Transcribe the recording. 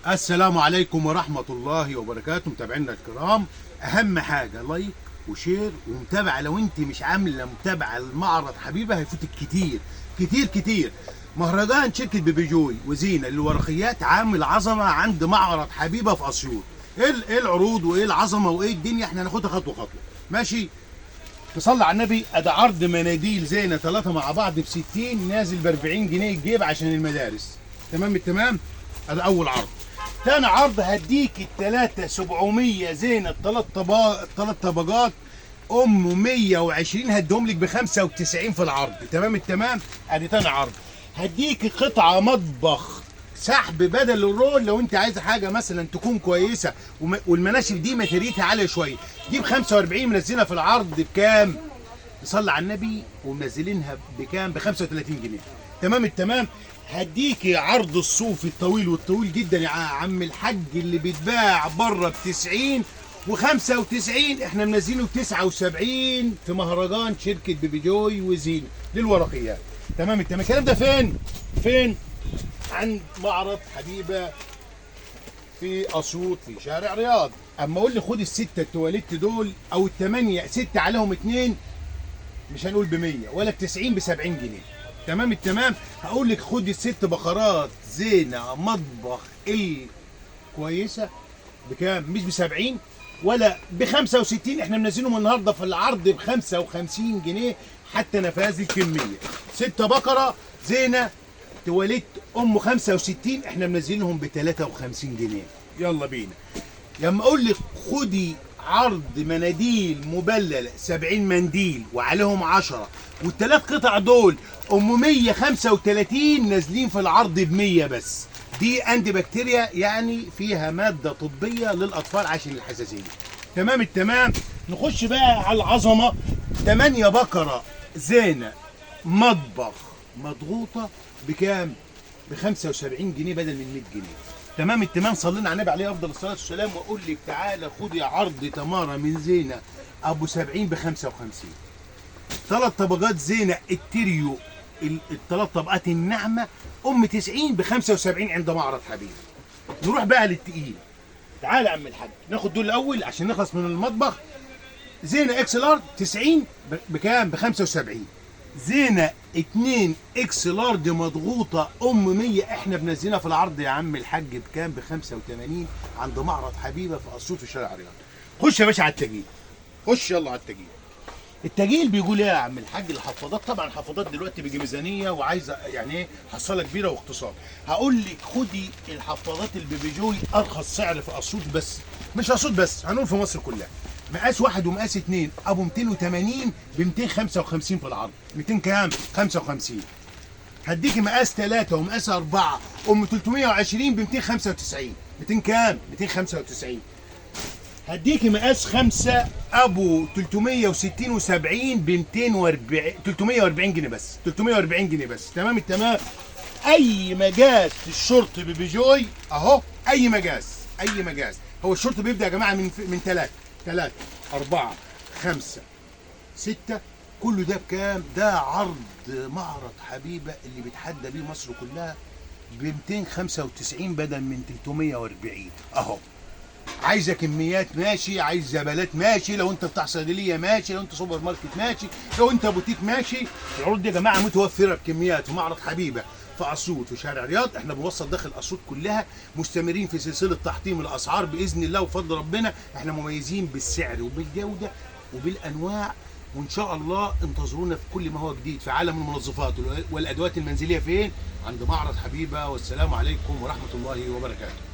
السلام عليكم ورحمة الله وبركاته. متابعينا الكرام، أهم حاجة لايك وشير ومتابعة. لو أنت مش عاملة متابعة المعرض حبيبة هيفوتك كتير كتير كتير. مهرجان شركة بيبي جوي وزينة للورقيات عامل عظمة عند معرض حبيبة في أسيوط. إيه العروض وإيه العظمة وإيه الدنيا، إحنا هناخدها خطوة خطوة. ماشي، تصلي على النبي. أدا عرض مناديل زينة 3 مع بعض ب 60 نازل ب 40 جنيه الجيب عشان المدارس. تمام التمام. أدا أول عرض. تاني عرض هديك التلاتة 700 زينة التلات طبقات ام 120 هديهم لك ب 95 في العرض. تمام التمام. ادي تاني عرض. هديك قطعة مطبخ سحب بدل الرول لو انت عايزه حاجه مثلا تكون كويسه والمناشف دي ماتريتها عاليه شويه، دي ب 45 منزلها في العرض بكام؟ صلى على النبي. ومنزلينها بكام؟ ب 35 جنيه. تمام التمام. هديكي عرض الصوفي الطويل والطويل جدا يا عم الحاج اللي بيتباع بره ب 90 و95، احنا منزلينه ب 79 في مهرجان شركه بيبي جوي وزينة للورقيات. تمام التمام. الكلام ده فين؟ عند معرض حبيبه في اسيوط في شارع رياض. اما اقول لي خد الستة التواليت دول او الثمانية، 6 عليهم 2، مش هنقول ب 100 ولا ب 90، ب 70 جنيه. تمام التمام. هقول لك خدي الست بخارات زينه مطبخ الكويسه بكام؟ مش ب 70 ولا ب 65، احنا منزلهم النهارده في العرض ب 55 جنيه حتى نفاذ الكميه. 6 بقره زينه تواليت ام 65 احنا منزلهم ب 53 جنيه. يلا بينا. لما اقول لك خدي عرض مناديل مبلله 70 منديل وعليهم 10 والثلاث قطع دول ام 135 نازلين في العرض ب 100 بس. دي انتي بكتيريا، يعني فيها ماده طبيه للاطفال عشان الحساسيه. تمام التمام. نخش بقى على العظمه. 8 بقره زينه مطبخ مضغوطه بكام؟ ب 75 جنيه بدل من 100 جنيه. تمام التمام. صلينا على النبي عليه افضل الصلاه والسلام. واقول لك تعالى خدي عرض تماره من زينه ابو 70 ب 55. 3 طبقات زينه التريو الثلاث طبقات الناعمه ام 90 ب 75 عند معرض حبيب. نروح بقى للتقيل. تعالى يا عم الحاج ناخد دول الاول عشان نخلص من المطبخ. زينه اكس لارج 90 بكام؟ ب 75. زينة 2 اكس لارج مضغوطة ام 100 احنا بنزلها في العرض يا عم الحاج بكام؟ ب 85 عند معرض حبيبة في اسيوط في شارع رياض. خش يا باشا على التجيل. خش يلا على التجيل. التجيل بيقول ايه يا عم الحاج؟ الحفاضات طبعا الحفاضات دلوقتي بيجي ميزانيه وعايزه يعني ايه حصاله كبيره واقتصاد. هقول لك خدي الحفاضات البيبي جوي ارخص سعر في اسيوط، بس مش اسيوط بس، هنقول في مصر كلها. مقاس 1 ومقاس 2 ابو 280 ب 255 في العرض. 200 كام؟ 55. هديكي مقاس 3 ومقاس 4 ام 320 ب 295. 200 كام؟ 295. هديكي مقاس 5 ابو 360 و70 ب 240 340 جنيه بس. 340 جنيه بس. تمام التمام. اي مقاس في الشورت بيبي جوي اهو. اي مقاس. هو الشورت بيبدا يا جماعه من 3 4 5 6. كله ده بكام؟ ده عرض معرض حبيبه اللي بيتحدى بيه مصر كلها ب 295 بدل من 340 اهو. عايزه كميات ماشي، عايز زبالات ماشي، لو انت بتاع صيدليه ماشي، لو انت سوبر ماركت ماشي، لو انت بوتيك ماشي. العروض دي يا جماعه متوفره بكميات. ومعرض حبيبه في اسيوط في شارع رياض. احنا بنوصل داخل اسيوط كلها، مستمرين في سلسله تحطيم الاسعار باذن الله وفضل ربنا. احنا مميزين بالسعر وبالجوده وبالانواع، وان شاء الله انتظرونا في كل ما هو جديد في عالم المنظفات والادوات المنزليه. فين؟ عند معرض حبيبه. والسلام عليكم ورحمه الله وبركاته.